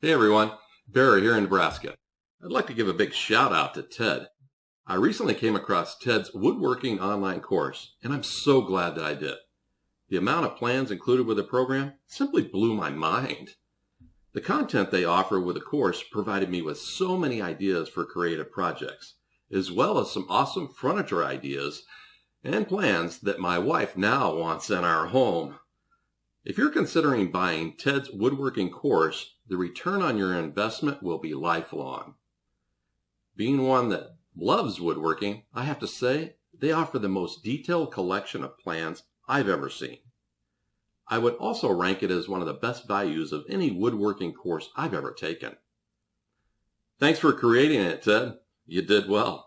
Hey everyone, Barry here in Nebraska. I'd like to give a big shout out to Ted. I recently came across Ted's Woodworking online course, and I'm so glad that I did. The amount of plans included with the program simply blew my mind. The content they offer with the course provided me with so many ideas for creative projects, as well as some awesome furniture ideas and plans that my wife now wants in our home. If you're considering buying Ted's Woodworking course, the return on your investment will be lifelong. Being one that loves woodworking, I have to say they offer the most detailed collection of plans I've ever seen. I would also rank it as one of the best values of any woodworking course I've ever taken. Thanks for creating it, Ted. You did well.